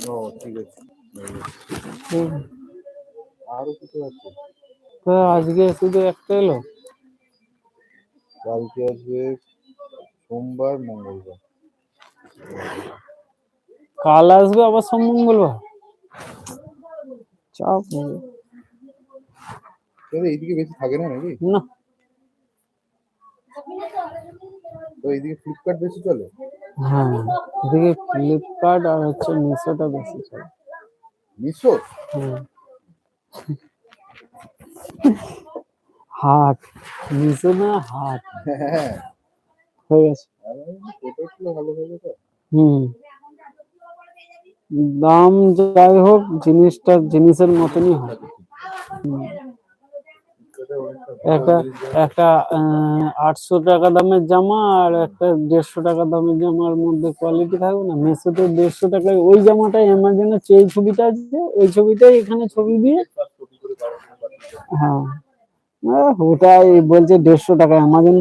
ও ঠিক আছে। হুম। আরো কিছু আছে? তো আজকে শুধু একটা এলো। কালকে আসবে সোমবার মঙ্গলবার। কাল আসবে আবার সোম মঙ্গলবার, চাপ নেই। তবে এইদিকে বেশি থাকে না নাকি? না, তো এইদিকে ফ্লিপকার্ট বেশি চলে। হ্যাঁ এদিকে ফ্লিপকার্ট আর হচ্ছে মিশোটা বেশি চলে। মিশো? হুম। হাট, মিশো না হাট হ্যাঁ, হয়ে গেছে। প্রোডাক্টগুলো ভালো হবে তো। হুম, দাম যাই হোক জিনিসের মতনই হয়। হুম। একটা একটা 800 টাকা দামের জামা আর একটা 150 টাকা দামের জামার মধ্যে কোয়ালিটি থাকবে না। মেসোতে 150 টাকায় ওই জামাটাই অ্যামাজনে যে ছবিটা আছে ওই ছবিটাই এখানে ছবি দিয়ে, হ্যাঁ ওটাই বলছে 150 টাকা। অ্যামাজন